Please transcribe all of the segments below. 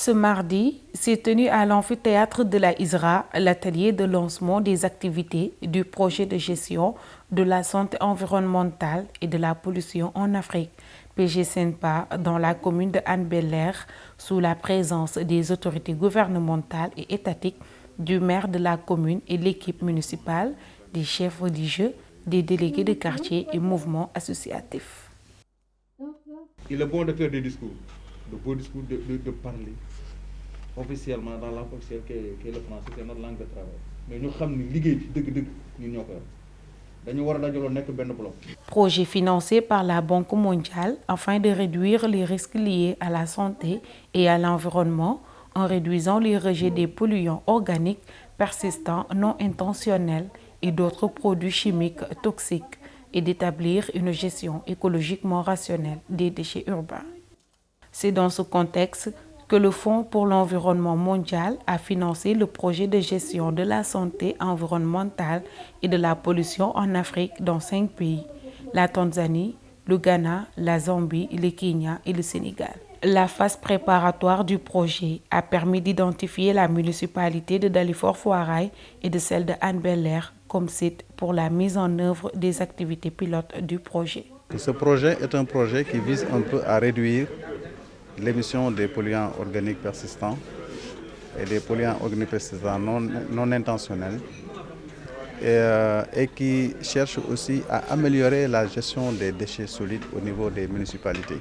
Ce mardi, s'est tenu à l'amphithéâtre de la ISRA l'atelier de lancement des activités du projet de gestion de la santé environnementale et de la pollution en Afrique, PG-SENPA, dans la commune de Hann Bel-Air, sous la présence des autorités gouvernementales et étatiques, du maire de la commune et l'équipe municipale, des chefs religieux, des délégués de quartier et mouvements associatifs. Il est bon de faire des discours, de beaux discours, de parler officiellement dans la langue officielle qui est le français, c'est notre langue de travail. Mais nous savons que nous Projet financé par la Banque mondiale afin de réduire les risques liés à la santé et à l'environnement en réduisant les rejets des polluants organiques persistants non intentionnels et d'autres produits chimiques toxiques et d'établir une gestion écologiquement rationnelle des déchets urbains. C'est dans ce contexte que le Fonds pour l'environnement mondial a financé le projet de gestion de la santé environnementale et de la pollution en Afrique dans 5 pays, la Tanzanie, le Ghana, la Zambie, le Kenya et le Sénégal. La phase préparatoire du projet a permis d'identifier la municipalité de Dalifort-Foirail et de celle de Hann Bel-Air comme site pour la mise en œuvre des activités pilotes du projet. Ce projet est un projet qui vise un peu à réduire l'émission des polluants organiques persistants et des polluants organiques persistants non intentionnels et qui cherche aussi à améliorer la gestion des déchets solides au niveau des municipalités.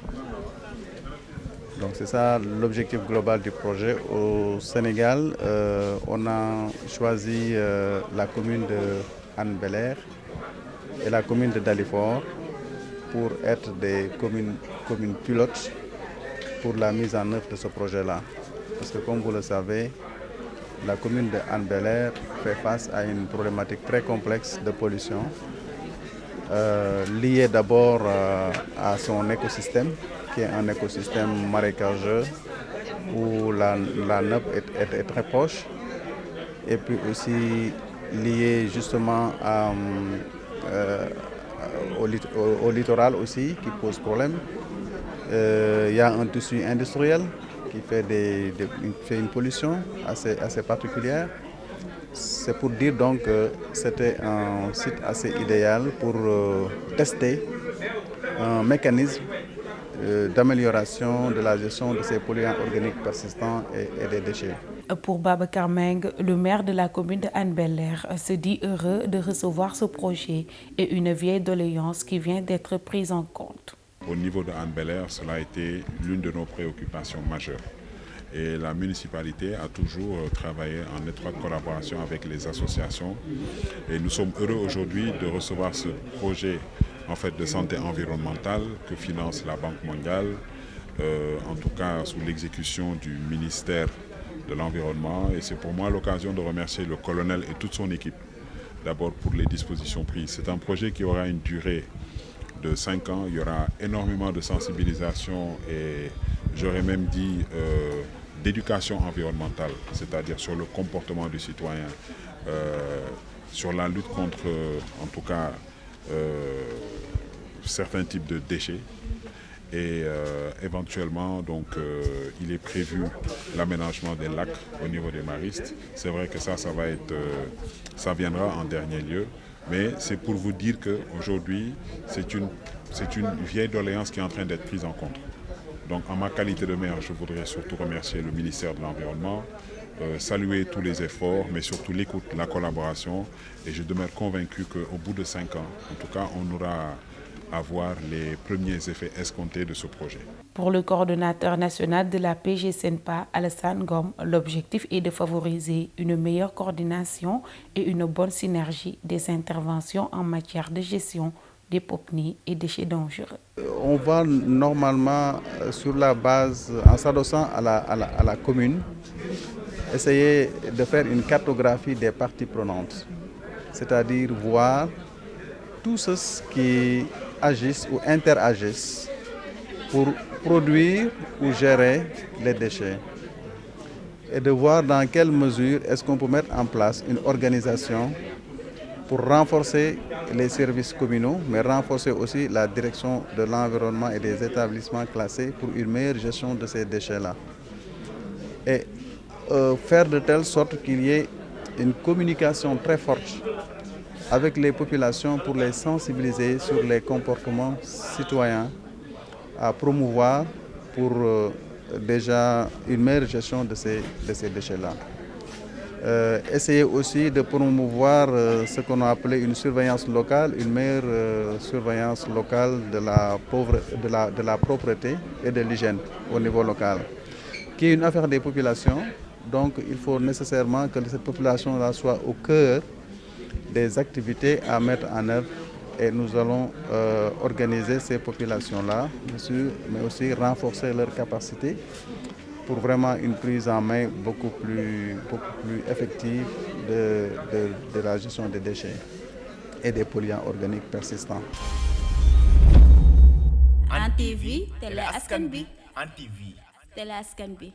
Donc c'est ça l'objectif global du projet. Au Sénégal, on a choisi la commune de Hann Bel-Air et la commune de Dalifort pour être des communes pilotes pour la mise en œuvre de ce projet-là. Parce que comme vous le savez, la commune de Hann Bel-Air fait face à une problématique très complexe de pollution, liée d'abord à son écosystème, qui est un écosystème marécageux où la nappe est très proche, et puis aussi liée justement au littoral aussi, qui pose problème. Il y a un tissu industriel qui fait une pollution assez particulière. C'est pour dire donc que c'était un site assez idéal pour tester un mécanisme d'amélioration de la gestion de ces polluants organiques persistants et des déchets. Pour Babacar Meng, le maire de la commune de Hann Bel-Air se dit heureux de recevoir ce projet et une vieille doléance qui vient d'être prise en compte. Au niveau de Hann Bel-Air, cela a été l'une de nos préoccupations majeures. Et la municipalité a toujours travaillé en étroite collaboration avec les associations. Et nous sommes heureux aujourd'hui de recevoir ce projet de santé environnementale que finance la Banque mondiale, en tout cas sous l'exécution du ministère de l'Environnement. Et c'est pour moi l'occasion de remercier le colonel et toute son équipe, d'abord pour les dispositions prises. C'est un projet qui aura une durée de 5 ans. Il y aura énormément de sensibilisation et j'aurais même dit d'éducation environnementale, c'est-à-dire sur le comportement du citoyen, sur la lutte contre, en tout cas, certains types de déchets. Et éventuellement, donc, il est prévu l'aménagement des lacs au niveau des maristes. C'est vrai que ça viendra en dernier lieu. Mais c'est pour vous dire qu'aujourd'hui, c'est une vieille doléance qui est en train d'être prise en compte. Donc en ma qualité de maire, je voudrais surtout remercier le ministère de l'Environnement, saluer tous les efforts, mais surtout l'écoute, la collaboration. Et je demeure convaincu qu'au bout de 5 ans, en tout cas, on aura à voir les premiers effets escomptés de ce projet. Pour le coordonnateur national de la PG-SENPA, Alassane Ngom, l'objectif est de favoriser une meilleure coordination et une bonne synergie des interventions en matière de gestion des POPNI et déchets dangereux. On va normalement, sur la base, en s'adossant à la commune, essayer de faire une cartographie des parties prenantes, c'est-à-dire voir tous ceux qui agissent ou interagissent pour produire ou gérer les déchets et de voir dans quelle mesure est-ce qu'on peut mettre en place une organisation pour renforcer les services communaux, mais renforcer aussi la direction de l'environnement et des établissements classés pour une meilleure gestion de ces déchets-là. et faire de telle sorte qu'il y ait une communication très forte avec les populations pour les sensibiliser sur les comportements citoyens à promouvoir pour déjà une meilleure gestion de ces déchets-là. Essayer aussi de promouvoir ce qu'on a appelé une surveillance locale, une meilleure surveillance locale de la propreté et de l'hygiène au niveau local, qui est une affaire des populations. Donc il faut nécessairement que cette population-là soit au cœur des activités à mettre en œuvre, et nous allons organiser ces populations-là, mais aussi renforcer leurs capacités pour vraiment une prise en main beaucoup plus effective de la gestion des déchets et des polluants organiques persistants. Hann TV, télé askan bi. Hann TV, télé askan bi.